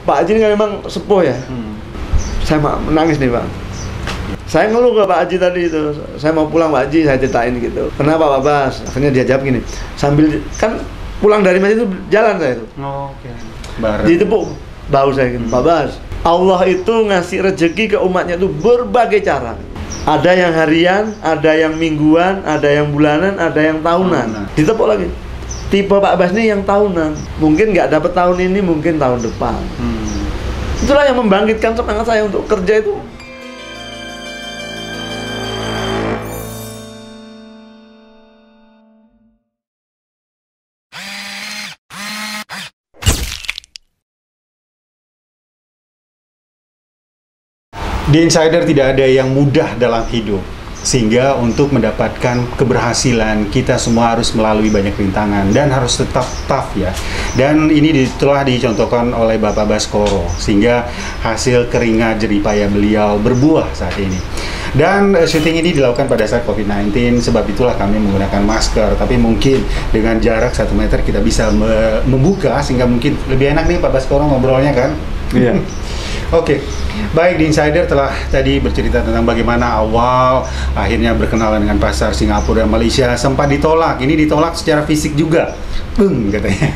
Pak Haji ini kan memang sepuh ya. Saya menangis nih Pak. Saya ngeluh ke Pak Haji tadi itu, saya mau pulang Pak Haji, saya ceritain gitu. Kenapa Pak Bas? Akhirnya dia jawab gini, sambil kan pulang dari masjid itu jalan saya itu. Ditepuk bahu saya gitu, Pak Bas. Allah itu ngasih rezeki ke umatnya itu berbagai cara. Ada yang harian, ada yang mingguan, ada yang bulanan, ada yang tahunan. Ditepuk lagi. Tipe Pak Bas nih yang tahunan. Mungkin nggak dapat tahun ini, mungkin tahun depan. Itulah yang membangkitkan semangat saya untuk kerja itu. Di Insider tidak ada yang mudah dalam hidup, sehingga untuk mendapatkan keberhasilan kita semua harus melalui banyak rintangan dan harus tetap tough ya. Dan ini telah dicontohkan oleh Bapak Baskoro, sehingga hasil keringat jeripaya beliau berbuah saat ini. Dan syuting ini dilakukan pada saat COVID-19, sebab itulah kami menggunakan masker. Tapi mungkin dengan jarak 1 meter kita bisa membuka, sehingga mungkin lebih enak nih Pak Baskoro ngobrolnya kan? Iya. Oke, baik, di Insider telah tadi bercerita tentang bagaimana awal akhirnya berkenalan dengan pasar Singapura dan Malaysia. Sempat ditolak, ini ditolak secara fisik juga, katanya.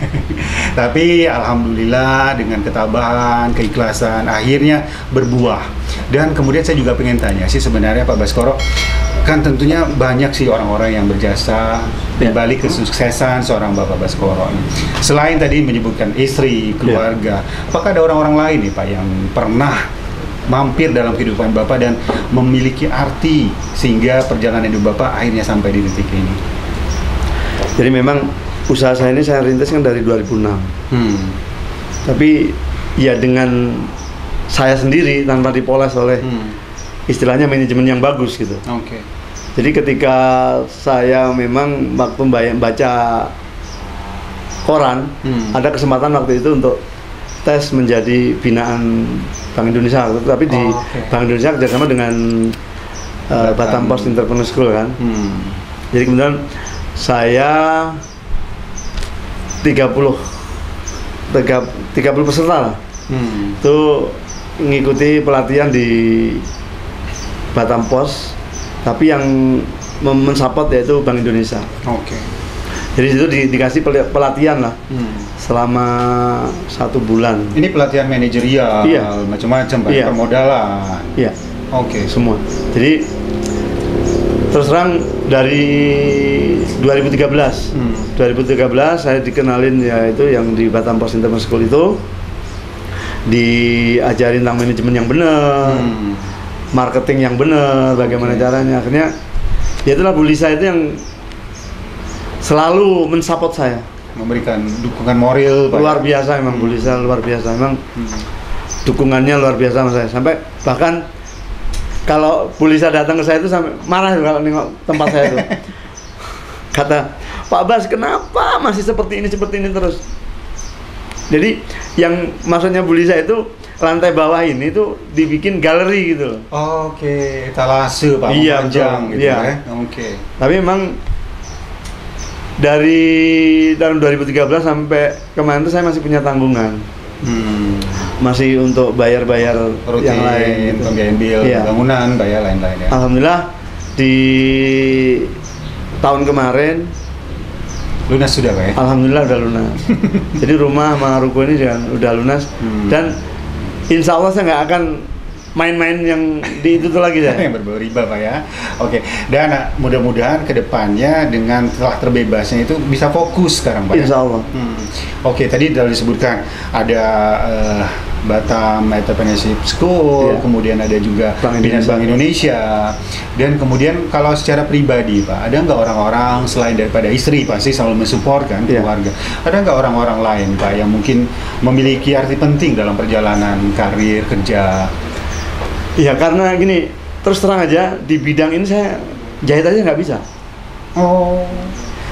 Tapi alhamdulillah dengan ketabahan, keikhlasan akhirnya berbuah. Dan kemudian saya juga pengen tanya sih sebenarnya Pak Baskoro, kan tentunya banyak sih orang-orang yang berjasa di balik kesuksesan seorang Bapak Baskoro. Selain tadi menyebutkan istri, keluarga, apakah ada orang-orang lain nih Pak yang pernah mampir dalam kehidupan Bapak dan memiliki arti sehingga perjalanan hidup Bapak akhirnya sampai di titik ini? Jadi memang usaha saya ini saya rintis kan dari 2006. Tapi ya dengan saya sendiri tanpa dipoles oleh istilahnya manajemen yang bagus gitu. Jadi ketika saya memang waktu baca koran, ada kesempatan waktu itu untuk tes menjadi binaan Bank Indonesia. Tapi di Bank Indonesia kerjasama dengan Batam Post Entrepreneur School kan. Jadi kemudian saya 30 peserta lah. Itu mengikuti pelatihan di Batam Post, tapi yang mensupport yaitu Bank Indonesia. Jadi itu dikasih pelatihan lah selama 1 bulan. Ini pelatihan manajerial, macam-macam, permodalan. Iya. Semua. Jadi terus terang dari 2013 saya dikenalin yaitu yang di Batam Post Entrepreneur School itu diajarin tentang manajemen yang benar, marketing yang benar, bagaimana caranya. Akhirnya ya itulah Bu Lisa itu yang selalu mensupport saya, memberikan dukungan moral luar biasa. Memang Bu Lisa luar biasa, memang dukungannya luar biasa sama saya. Sampai bahkan kalau Bu Lisa datang ke saya itu sampai marah kalau nengok tempat saya itu. Kata, Pak Bas, kenapa masih seperti ini terus? Jadi yang maksudnya Bu Lisa itu lantai bawah ini tuh dibikin galeri gitu loh. Etalase Pak, panjang gitu ya. Tapi memang dari tahun 2013 sampai kemarin tuh saya masih punya tanggungan. Masih untuk bayar-bayar yang lain, pembiayaan bangunan, bayar lain-lain ya. Alhamdulillah di tahun kemarin lunas sudah Pak ya? Alhamdulillah udah lunas. Jadi rumah sama ruko ini udah lunas. Dan insya Allah saya nggak akan main-main yang di itu tuh lagi ya. Yang berbau riba Pak ya. Dan mudah-mudahan kedepannya dengan telah terbebasnya itu bisa fokus sekarang Pak. Insya Allah. Tadi sudah disebutkan ada Batam Entrepreneurship School, kemudian ada juga Binaan Bank Indonesia, dan kemudian kalau secara pribadi Pak, ada nggak orang-orang selain daripada istri pasti selalu mensupport kan keluarga, ada nggak orang-orang lain Pak yang mungkin memiliki arti penting dalam perjalanan karir kerja? Iya, karena gini, terus terang aja di bidang ini saya jahit aja nggak bisa.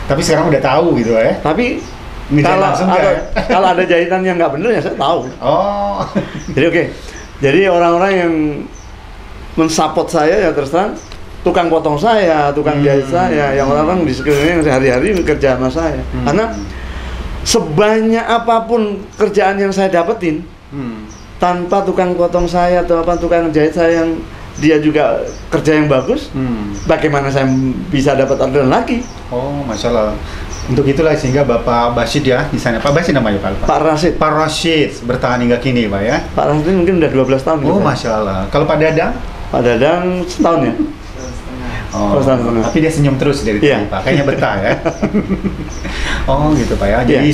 Tapi sekarang udah tahu gitu ya? Tapi kalau ada jahitan yang nggak bener ya saya tahu. Jadi jadi orang-orang yang mensupport saya ya terus terang tukang potong saya, tukang jahit saya, yang orang-orang di sekeliling yang sehari-hari kerja sama saya. Karena sebanyak apapun kerjaan yang saya dapetin, tanpa tukang potong saya atau apa tukang jahit saya yang dia juga kerja yang bagus, bagaimana saya bisa dapat orderan lagi? Oh, masalah. Untuk itulah sehingga Bapak Basid ya, di sana. Pak Basid namanya Pak? Pak Rasid. Pak Rasid bertahan hingga kini, Pak ya? Pak Rasid mungkin udah 12 tahun. Oh, Masya Allah. Kalau Pak Dadang? Pak Dadang setahun ya? Oh, tapi dia senyum terus dari tadi, Pak. Kayaknya betah ya. Oh, gitu Pak ya. Jadi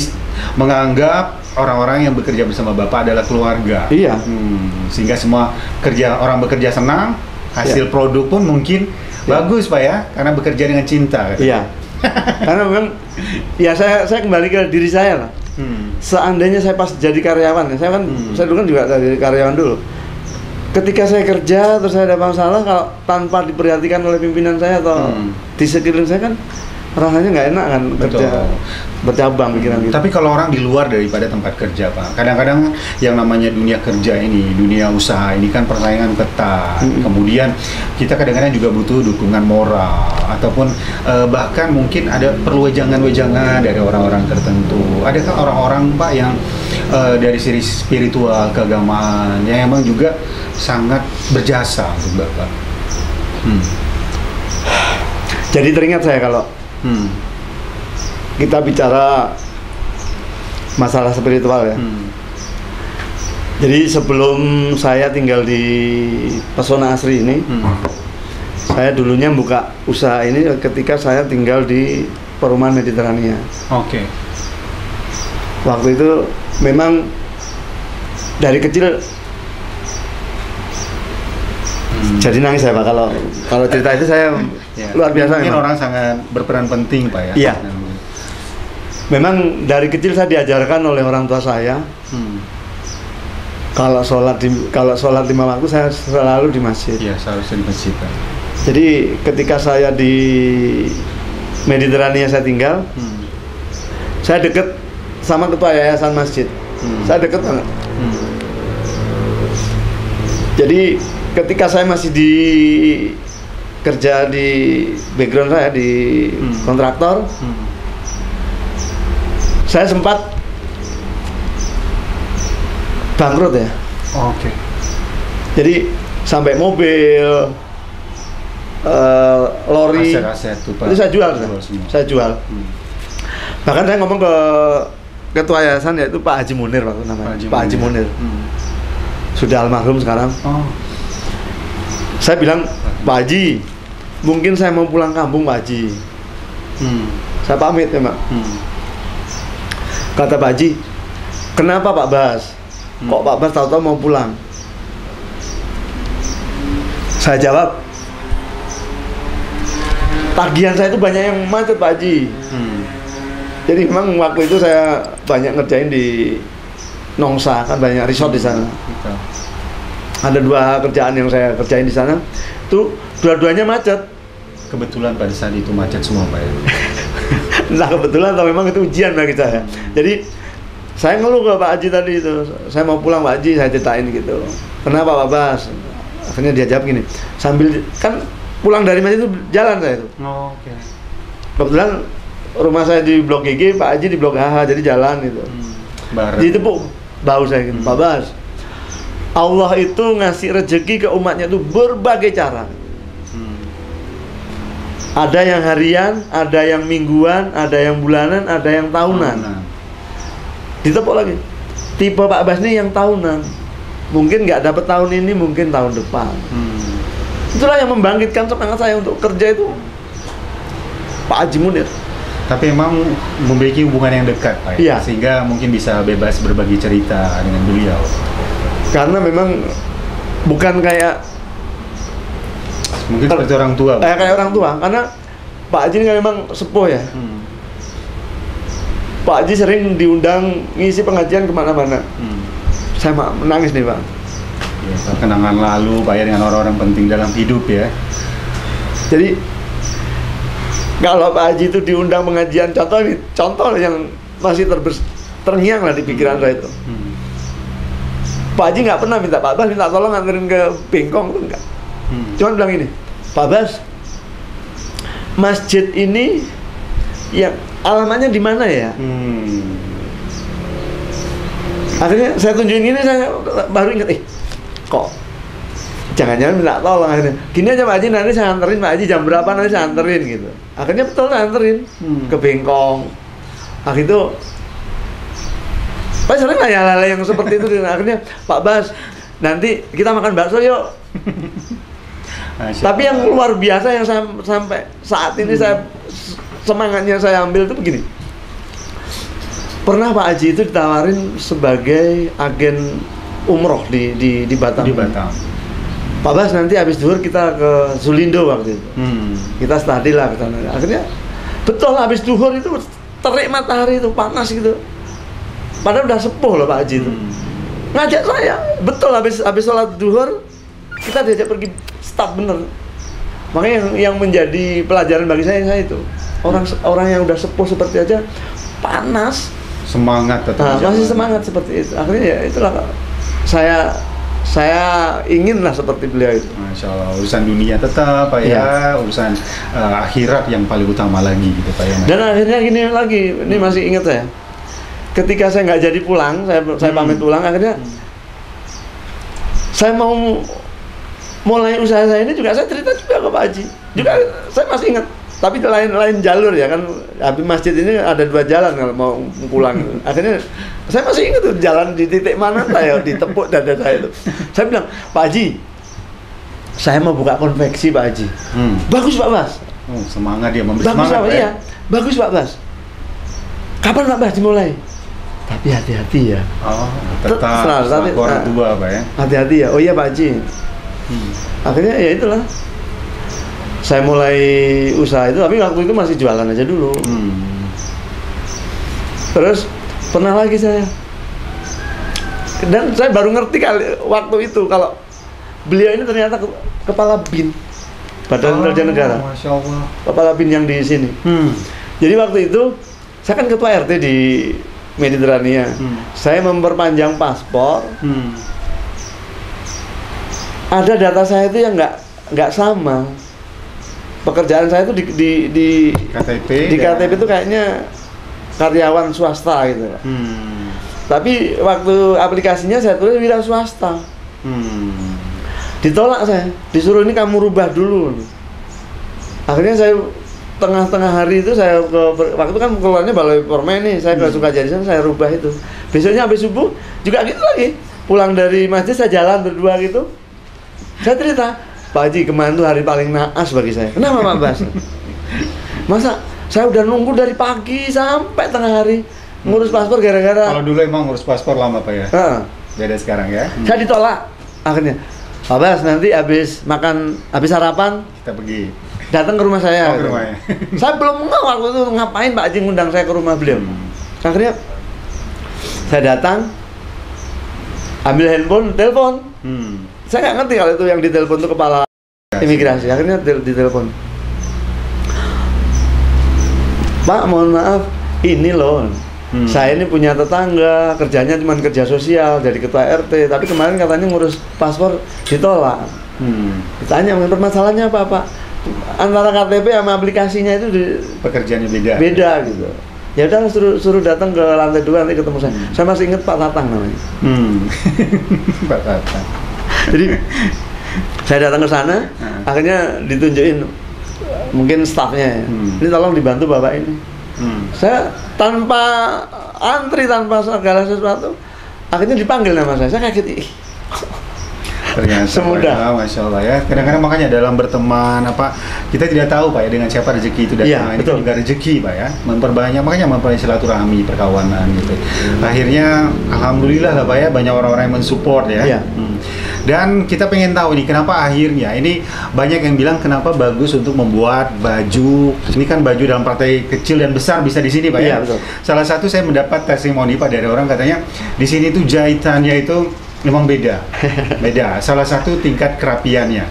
menganggap orang-orang yang bekerja bersama Bapak adalah keluarga. Iya. Sehingga semua orang bekerja senang, hasil produk pun mungkin bagus Pak ya, karena bekerja dengan cinta. Iya. Karena memang ya saya kembali ke diri saya lah. Seandainya saya pas jadi karyawan, saya dulu kan juga dari karyawan dulu. Ketika saya kerja terus saya ada masalah, kalau tanpa diperhatikan oleh pimpinan saya atau di sekeliling saya kan rasanya nggak enak kan. Betul. Kerja bercabang pikiran gitu. Tapi kalau orang di luar daripada tempat kerja Pak, kadang-kadang yang namanya dunia kerja ini, dunia usaha ini kan persaingan ketat. Kemudian kita kadang-kadang juga butuh dukungan moral ataupun bahkan mungkin ada perlu wejangan-wejangan dari orang-orang tertentu. Adakah orang-orang Pak yang dari sisi spiritual keagamaan yang emang juga sangat berjasa untuk Bapak? Jadi teringat saya kalau kita bicara masalah spiritual ya. Jadi sebelum saya tinggal di Pesona Asri ini, saya dulunya buka usaha ini ketika saya tinggal di Perumahan Mediterania. Oke. Waktu itu memang dari kecil jadi nangis ya Pak kalau cerita itu saya luar biasa. Mungkin orang sangat berperan penting Pak ya. Iya. Memang dari kecil saya diajarkan oleh orang tua saya kalau sholat 5 waktu saya selalu di masjid. Iya, seharusnya di masjid Pak. Jadi ketika saya di Mediterania saya tinggal, saya deket sama ketua yayasan masjid. Saya deket banget. Jadi ketika saya masih kerja di background saya di kontraktor, saya sempat bangkrut ya. Oke. Jadi sampai mobil, lori, aset-aset itu saya jual. Saya jual. Bahkan saya ngomong ke ketua yayasan yaitu Pak Haji Munir waktu namanya. Pak Haji Munir. Sudah almarhum sekarang. Saya bilang, Pak Haji, mungkin saya mau pulang kampung Pak Haji. Saya pamit ya Pak. Kata Pak Haji, kenapa Pak Bas? Kok Pak Bas tahu-tahu mau pulang? Saya jawab, tagihan saya itu banyak yang macet Pak Haji. Jadi memang waktu itu saya banyak ngerjain di Nongsa, kan banyak resort di sana. Ada 2 kerjaan yang saya kerjain di sana, tuh dua-duanya macet. Kebetulan pada saat itu macet semua Pak ya. Entah kebetulan atau memang itu ujian bagi saya. Jadi saya ngeluh ke Pak Haji tadi itu, saya mau pulang Pak Haji, saya ceritain gitu. Kenapa Pak Bas? Akhirnya dia jawab gini, sambil kan pulang dari masjid itu jalan saya itu. Oke. Kebetulan rumah saya di Blok GG, Pak Haji di Blok HH, jadi jalan gitu. Jadi itu bau saya gitu, Pak Bas. Allah itu ngasih rezeki ke umatnya itu berbagai cara. Ada yang harian, ada yang mingguan, ada yang bulanan, ada yang tahunan. Ditepuk lagi. Tipe Pak Bas ini yang tahunan. Mungkin nggak dapat tahun ini, mungkin tahun depan. Itulah yang membangkitkan semangat saya untuk kerja itu. Pak Haji Munir. Tapi emang memiliki hubungan yang dekat Pak ya? Sehingga mungkin bisa bebas berbagi cerita dengan beliau. Karena memang bukan kayak mungkin seperti orang tua. Kayak orang tua, karena Pak Haji ini kan memang sepuh ya. Pak Haji sering diundang ngisi pengajian kemana-mana. Saya menangis nih Pak. Ya, kenangan lalu Pak ya dengan orang-orang penting dalam hidup ya. Jadi kalau Pak Haji itu diundang pengajian, contoh yang masih terngiang lah di pikiran saya itu. Pak Haji nggak pernah minta Pak Bas minta tolong nganterin ke Bengkong, itu enggak. Cuman bilang ini, Pak Bas, masjid ini yang alamatnya di mana ya? Akhirnya saya tunjukin ini, saya baru ingat, kok jangan-jangan minta tolong. Akhirnya gini aja Pak Haji, nanti saya anterin Pak Haji, jam berapa nanti saya anterin gitu. Akhirnya betul saya anterin ke Bengkong. Akhirnya itu Pak sering lah ya hal-hal yang seperti itu. Akhirnya Pak Bas, nanti kita makan bakso yuk. Tapi yang luar biasa yang sampai saat ini saya semangatnya saya ambil itu begini. Pernah Pak Haji itu ditawarin sebagai agen umroh di Batam. Di Batam. Pak Bas, nanti habis duhur kita ke Zulindo waktu itu. Kita study lah ke sana. Akhirnya betul habis duhur itu terik matahari itu panas gitu. Padahal udah sepuh loh Pak Haji itu. Ngajak saya, betul habis sholat duhur kita diajak pergi start bener. Makanya yang menjadi pelajaran bagi saya itu orang yang udah sepuh seperti aja panas, semangat tetap. Masih semangat seperti itu. Akhirnya ya itulah saya inginlah seperti beliau itu. Masya Allah, urusan dunia tetap Pak ya, urusan akhirat yang paling utama lagi gitu Pak ya. Dan akhirnya gini lagi, ini masih ingat saya. Ketika saya nggak jadi pulang, saya pamit pulang, akhirnya saya mau mulai usaha saya ini juga saya cerita juga ke Pak Haji. Juga saya masih ingat, tapi lain jalur ya kan. Habis masjid ini ada 2 jalan kalau mau pulang. Akhirnya saya masih ingat tuh jalan di titik mana saya ditepuk dada saya itu. Saya bilang, Pak Haji, saya mau buka konveksi Pak Haji. Bagus Pak Bas. Semangat dia memberi bagus, semangat Pak, iya. Bagus Pak Bas. Kapan Pak Bas dimulai? Tapi hati-hati ya. Tetap orang tua Pak ya. Hati-hati ya. Oh iya Pak Haji. Akhirnya ya itulah. Saya mulai usaha itu, tapi waktu itu masih jualan aja dulu. Terus pernah lagi saya, dan saya baru ngerti waktu itu kalau beliau ini ternyata kepala BIN, Badan Intelijen Negara. Masya Allah. Kepala BIN yang di sini. Jadi waktu itu saya kan ketua RT di Mediterania. Saya memperpanjang paspor. Ada data saya itu yang nggak sama. Pekerjaan saya itu di KTP itu kayaknya karyawan swasta gitu. Tapi waktu aplikasinya saya tulis wira swasta. Ditolak saya, disuruh ini kamu rubah dulu. Akhirnya saya tengah-tengah hari itu saya waktu itu kan keluarnya Balai Permen nih, saya ke Sukajadi sana, saya rubah itu. Besoknya habis subuh juga gitu lagi. Pulang dari masjid saya jalan berdua gitu. Saya cerita, Pak Haji, kemarin tuh hari paling naas bagi saya. Kenapa Pak Bas? Masa saya udah nunggu dari pagi sampai tengah hari ngurus paspor gara-gara. Kalau dulu emang ngurus paspor lama Pak ya? Beda sekarang ya? Saya ditolak. Akhirnya, Pak Bas, nanti habis sarapan kita pergi. Datang ke rumah saya. Ke rumahnya. Saya belum ngeh waktu itu ngapain Pak Haji ngundang saya ke rumah beliau. Akhirnya saya datang, ambil handphone, telepon. Saya nggak ngerti kalau itu yang ditelepon itu kepala imigrasi. Akhirnya ditelepon, Pak, mohon maaf, ini loh, saya ini punya tetangga, kerjanya cuma kerja sosial, jadi ketua RT, tapi kemarin katanya ngurus paspor ditolak. Ditanya, permasalahannya apa Pak? Antara KTP sama aplikasinya itu pekerjaannya beda gitu. Ya udah suruh datang ke lantai 2 nanti ketemu saya. Saya masih ingat Pak Tatang namanya. Pak Tatang. Jadi saya datang ke sana, akhirnya ditunjukin mungkin stafnya. Ini tolong dibantu Bapak ini. Saya tanpa antri, tanpa segala sesuatu, akhirnya dipanggil nama saya kaget. Ternyata semudah, ya, Masya Allah ya. Kadang-kadang makanya dalam berteman kita tidak tahu Pak ya dengan siapa rezeki itu datang. Ini kan juga rezeki Pak ya. Memperbanyak, makanya memperbanyak silaturahmi, perkawanan gitu. Akhirnya alhamdulillah lah Pak ya, banyak orang-orang yang mensupport ya. Dan kita pengen tahu nih kenapa akhirnya ini banyak yang bilang kenapa bagus untuk membuat baju. Ini kan baju dalam partai kecil dan besar bisa di sini Pak ya. Betul. Salah satu saya mendapat testimoni Pak dari orang katanya di sini tuh jahitannya itu memang beda. Salah satu tingkat kerapiannya.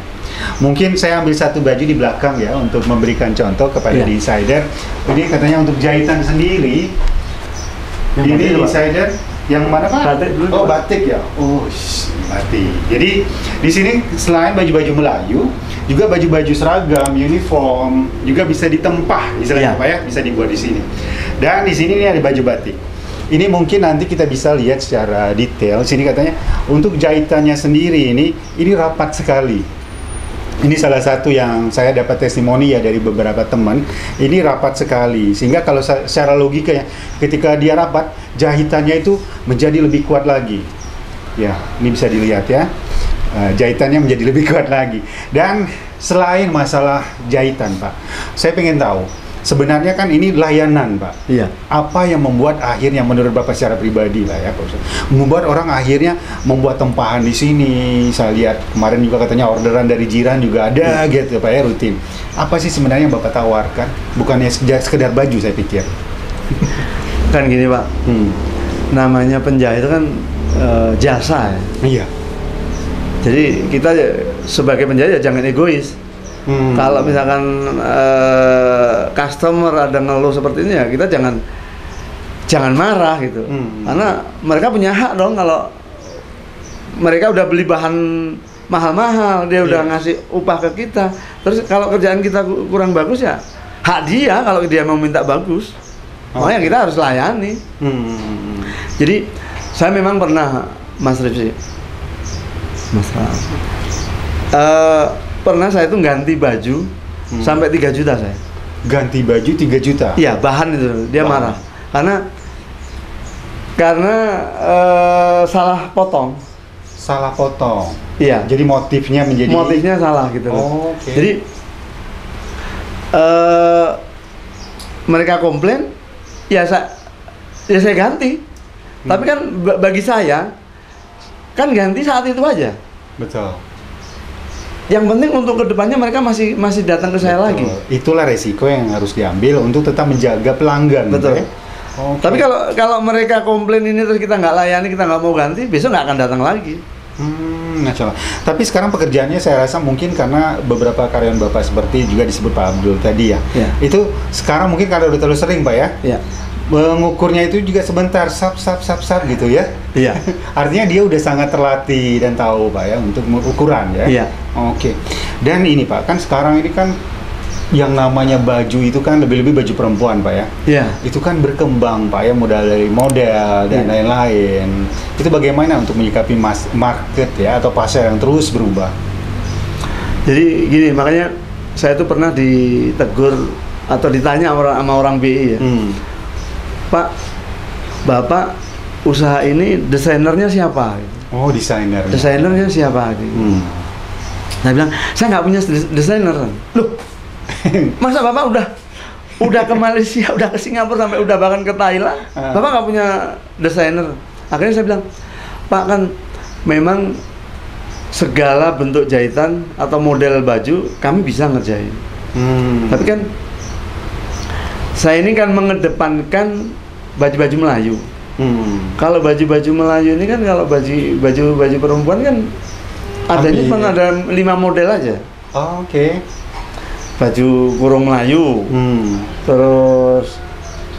Mungkin saya ambil satu baju di belakang ya untuk memberikan contoh kepada The Insider. Ini katanya untuk jahitan sendiri. Yang ini Insider yang mana Pak? Batik dulu. Oh, batik ya. Oh, batik. Jadi di sini selain baju-baju Melayu, juga baju-baju seragam, uniform juga bisa ditempah, istilahnya Pak ya, bisa dibuat di sini. Dan di sini ini ada baju batik. Ini mungkin nanti kita bisa lihat secara detail. Sini katanya untuk jahitannya sendiri ini rapat sekali. Ini salah satu yang saya dapat testimoni ya dari beberapa teman. Ini rapat sekali, sehingga kalau secara logika ya, ketika dia rapat, jahitannya itu menjadi lebih kuat lagi. Ya, ini bisa dilihat ya, jahitannya menjadi lebih kuat lagi. Dan selain masalah jahitan, Pak, saya pengen tahu, sebenarnya kan ini layanan, Pak. Iya. Apa yang membuat akhirnya menurut Bapak secara pribadi lah ya, Pak Ustaz, membuat orang akhirnya membuat tempahan di sini? Saya lihat kemarin juga katanya orderan dari jiran juga ada gitu, Pak ya, rutin. Apa sih sebenarnya yang Bapak tawarkan? Bukannya sekedar baju, saya pikir. Kan gini, Pak. Namanya penjahit itu kan jasa ya. Iya. Jadi kita sebagai penjahit ya jangan egois. Kalau misalkan customer ada ngeluh seperti ini ya kita jangan marah gitu. Karena mereka punya hak dong, kalau mereka udah beli bahan mahal-mahal, dia udah ngasih upah ke kita. Terus kalau kerjaan kita kurang bagus ya hak dia kalau dia mau minta bagus. Makanya kita harus layani. Jadi saya memang pernah, Mas Rifsi, pernah saya itu ganti baju sampai 3 juta saya. Ganti baju 3 juta? Iya, bahan itu, dia marah. Karena salah potong. Salah potong? Iya. Jadi motifnya salah gitu. Okay. Jadi mereka komplain, ya saya ganti. Tapi kan bagi saya, kan ganti saat itu aja. Betul. Yang penting untuk kedepannya mereka masih datang ke saya lagi. Itulah resiko yang harus diambil untuk tetap menjaga pelanggan. Betul. Ya? Okay. Tapi kalau mereka komplain ini terus kita nggak layani, kita nggak mau ganti, besok nggak akan datang lagi. Masalah. Tapi sekarang pekerjaannya saya rasa mungkin karena beberapa karyawan Bapak seperti juga disebut Pak Abdul tadi ya. Itu sekarang mungkin karena udah terlalu sering, Pak ya. Iya. Mengukurnya itu juga sebentar, sap gitu ya. Iya. Artinya dia udah sangat terlatih dan tahu, Pak ya, untuk ukuran ya. Iya. Oke. Dan ini Pak, kan sekarang ini kan yang namanya baju itu kan lebih-lebih baju perempuan, Pak ya. Iya. Itu kan berkembang, Pak ya, dari model dan lain-lain. Itu bagaimana untuk menyikapi market ya atau pasar yang terus berubah? Jadi gini, makanya saya tuh pernah ditegur atau ditanya sama orang BI ya. Pak, Bapak usaha ini desainernya siapa? Oh, desainernya. Desainernya siapa? Saya bilang, saya nggak punya desainer. Loh, masa Bapak udah ke Malaysia, udah ke Singapura, sampai udah bahkan ke Thailand, Bapak nggak punya desainer? Akhirnya saya bilang, Pak, kan memang segala bentuk jahitan atau model baju kami bisa ngerjain. Tapi kan saya ini kan mengedepankan baju-baju Melayu. Kalau baju-baju Melayu ini kan, kalau baju perempuan kan adanya cuma ada 5 model aja. Oke. Baju kurung Melayu, terus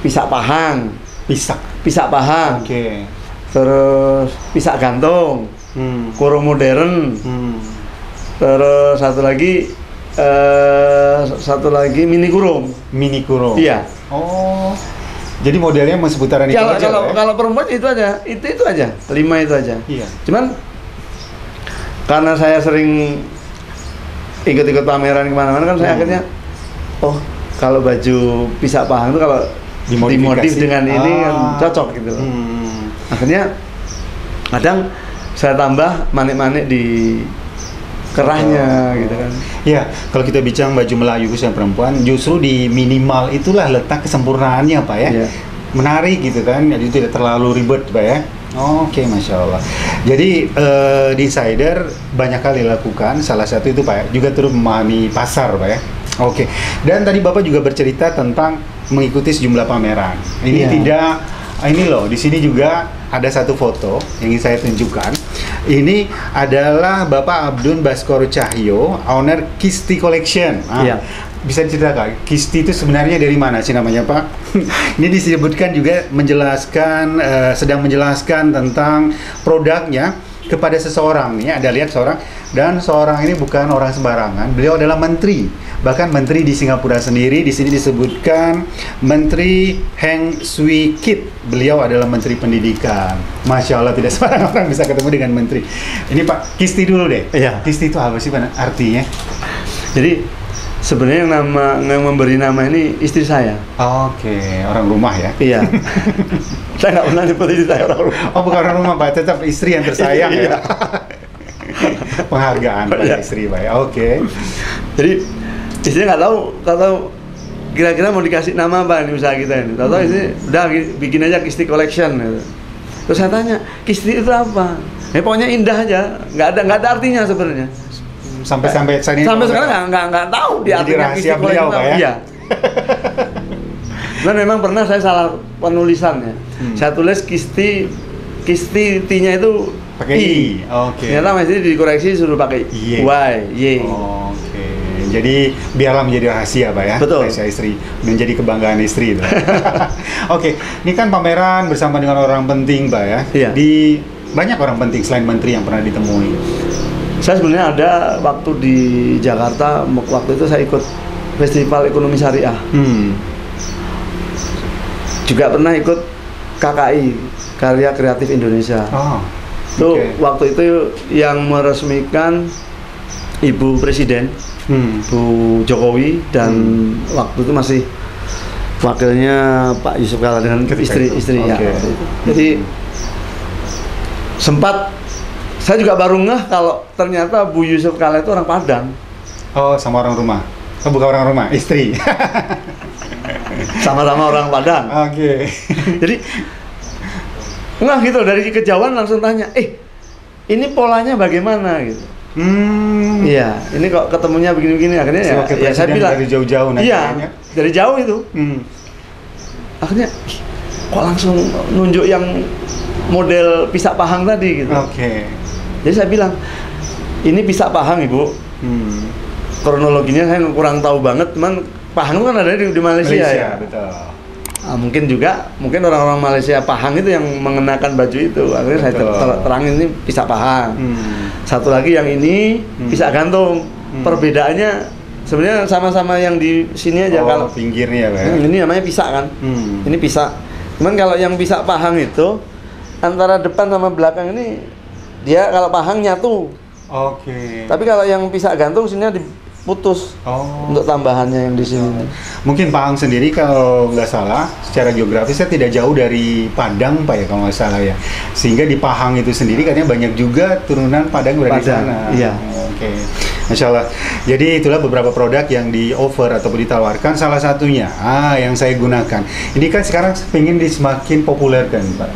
pisak pahang, pisak pahang, terus pisak gantung, kurung modern, terus satu lagi mini kurung. Mini kurung. Iya. Oh. Jadi modelnya masih seputaran itu aja. Kalau perempuan itu aja, itu aja, 5 itu aja. Iya. Cuman karena saya sering ikut-ikut pameran kemana-mana kan, saya akhirnya, oh kalau baju pisak pahang itu kalau dimodif dengan ini kan cocok gitu. Akhirnya kadang saya tambah manik-manik di kerahnya gitu kan. Ya, kalau kita bicara baju Melayu khususnya perempuan, justru di minimal itulah letak kesempurnaannya, Pak ya. Menarik gitu kan, jadi tidak terlalu ribet, Pak ya. Oke, Masya Allah. Jadi di Insider banyak kali lakukan, salah satu itu Pak, juga turut memahami pasar, Pak ya. Oke. Dan tadi Bapak juga bercerita tentang mengikuti sejumlah pameran. Ini ini loh, di sini juga ada satu foto yang ingin saya tunjukkan. Ini adalah Bapak Abdun Baskoro Cahyo, owner Kisti Collection. Bisa diceritakan, Kisti itu sebenarnya dari mana sih namanya, Pak? Ini disebutkan juga sedang menjelaskan tentang produknya, kepada seseorang nih, ada lihat seorang, dan seorang ini bukan orang sembarangan, beliau adalah menteri, bahkan menteri di Singapura sendiri. Di sini disebutkan Menteri Heng Swee Keat, beliau adalah menteri pendidikan. Masya Allah, tidak sembarang orang bisa ketemu dengan menteri. Ini Pak Kisti dulu deh. Iya. Kisti itu apa sih Pak artinya? Jadi sebenarnya yang memberi nama ini istri saya. Oke, orang rumah ya? Iya. Saya nggak pernah nyebut istri saya orang rumah. Oh, bukan orang rumah Pak, tetap istri yang tersayang ya. Penghargaan pada istri Pak ya. Oke. Jadi istrinya nggak tahu kira-kira mau dikasih nama apa nih usaha kita ini. Tahu istri udah bikin aja Kisti Collection gitu. Terus saya tanya, Kisti itu apa? Pokoknya indah aja, nggak ada artinya sebenarnya. Sampai sekarang nggak tahu di artinya rahasia Kisti beliau Pak ya. Iya. Dan memang pernah saya salah penulisan ya. Saya tulis Kisti T-nya itu pakai I. Oke. Ternyata masih dikoreksi suruh pakai Y. Y. Oke. Jadi biarlah menjadi rahasia Pak ya. Betul. Rahasia istri, menjadi kebanggaan istri itu. Oke. Ini kan pameran bersama dengan orang penting Pak ya. Iya. Di banyak orang penting selain menteri yang pernah ditemui. Saya sebenarnya ada waktu di Jakarta, waktu itu saya ikut Festival Ekonomi Syariah. Juga pernah ikut KKI, Karya Kreatif Indonesia. Waktu itu yang meresmikan Ibu Presiden, Bu Jokowi, dan waktu itu masih wakilnya Pak Yusuf Kalla dengan istri ya. Jadi sempat saya juga baru ngeh kalau ternyata Bu Yusuf Kalla itu orang Padang. Oh, sama orang rumah? Oh, bukan orang rumah, istri. Sama-sama orang Padang. Oke. Jadi ngeh gitu, dari kejauhan langsung tanya, ini polanya bagaimana gitu. Iya, ini kok ketemunya begini-begini. Akhirnya ya saya bilang dari jauh-jauh. Iya, dari jauh itu. Akhirnya kok langsung nunjuk yang model pisak pahang tadi gitu. Oke. Jadi saya bilang, ini pisak pahang Ibu. Kronologinya saya kurang tahu banget, cuman pahang itu kan ada di Malaysia ya. Betul. Mungkin orang-orang Malaysia Pahang itu yang mengenakan baju itu. Akhirnya saya terangin ini pisak Pahang. Satu lagi yang ini pisak gantung. Perbedaannya sebenarnya sama-sama yang di sini aja. Kalau pinggirnya Pak. Ini namanya pisak kan. Ini pisak. Cuman kalau yang pisak Pahang itu antara depan sama belakang ini dia kalau Pahang nyatu. Oke. Tapi kalau yang pisak gantung sini diputus. Untuk tambahannya yang di sini. Mungkin Pahang sendiri kalau nggak salah secara geografisnya tidak jauh dari Padang Pak ya kalau nggak salah ya. Sehingga di Pahang itu sendiri katanya banyak juga turunan Padang berada di sana. Iya. Oke. Masya Allah. Jadi itulah beberapa produk yang di offer ataupun ditawarkan. Salah satunya yang saya gunakan. Ini kan sekarang pengen semakin populer kan Pak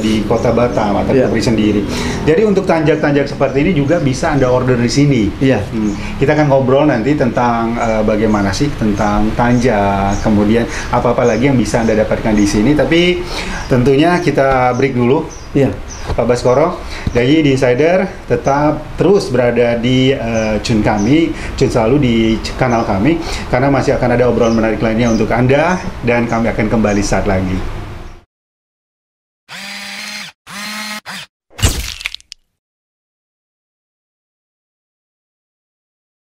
di Kota Batam atau Kepri sendiri. Jadi untuk tanjak-tanjak seperti ini juga bisa Anda order di sini. Iya. Kita akan ngobrol nanti tentang bagaimana sih tentang tanjak, kemudian apa-apa lagi yang bisa Anda dapatkan di sini. Tapi tentunya kita break dulu. Iya. Pak Baskoro, jadi di Insider tetap terus berada di Cun selalu di kanal kami, karena masih akan ada obrolan menarik lainnya untuk Anda, dan kami akan kembali saat lagi.